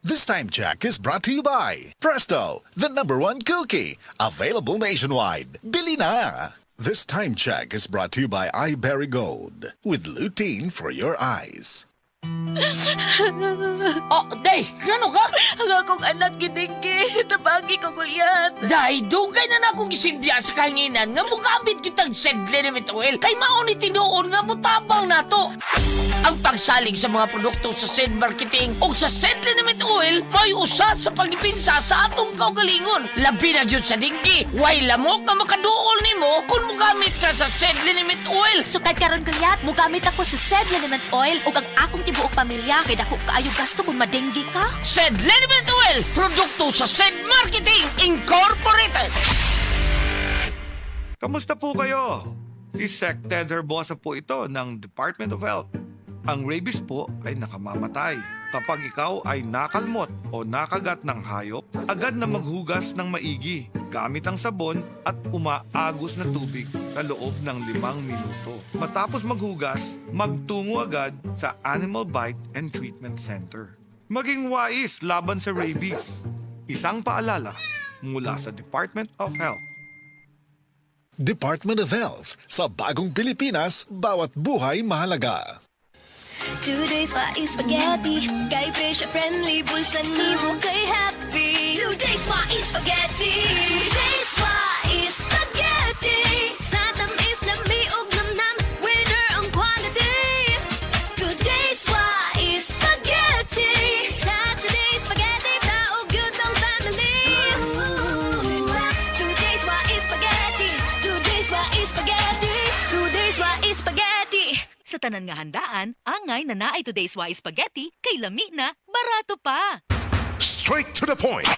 This time check is brought to you by Presto, the #1 cookie. Available nationwide. Bili na! This time check is brought to you by iBerry Gold. With lutein for your eyes. Oh, day, gano ka? Ang akong anak gidinggi, tabagi ko gulyat. Day, dugay na akong isindya sa kahinginan nga mugamit kitang Sedlenimit oil kay mauni tinuon nga mutabang nato. Ang pagsalig sa mga produkto sa Sed Marketing o sa Sedlenimit oil may usa sa pagdipinsa sa atong kaugalingon. Labi na jud sa dinggi, way lamok nga makaduol nimo kung mugamit ka sa Sedlenimit oil. Sukad karon gulyat, mugamit ako sa Sedlenimit oil ug ang akong tibuok pamilya kay dako kaayo gasto kung madenggi ka. Sedlenimit oil, produkto sa Sed Marketing Incorporated. Kamusta po kayo? Si Sec Ted Herbosa po ito ng Department of Health. Ang rabies po ay nakamamatay. Kapag ikaw ay nakalmot o nakagat ng hayop, agad na maghugas ng maigi gamit ang sabon at umaagos na tubig sa loob ng 5 minuto. Matapos maghugas, magtungo agad sa Animal Bite and Treatment Center. Maging wais laban sa rabies. Isang paalala mula sa Department of Health. Department of Health. Sa bagong Pilipinas, bawat buhay mahalaga. Today's is spaghetti. Kay Fisher friendly, bulsa ni mo kay happy. Today's is spaghetti. Today's is spaghetti. Sa tamis lami ug namnam, winner ang quality. Today's is spaghetti. Sa today's spaghetti, taog yun ang family. Today's is spaghetti. Today's is spaghetti. Today's is spaghetti. Sa tanan nga handaan, angay na naay Today's Wise Spaghetti, kay lami na, barato pa. Straight to the point.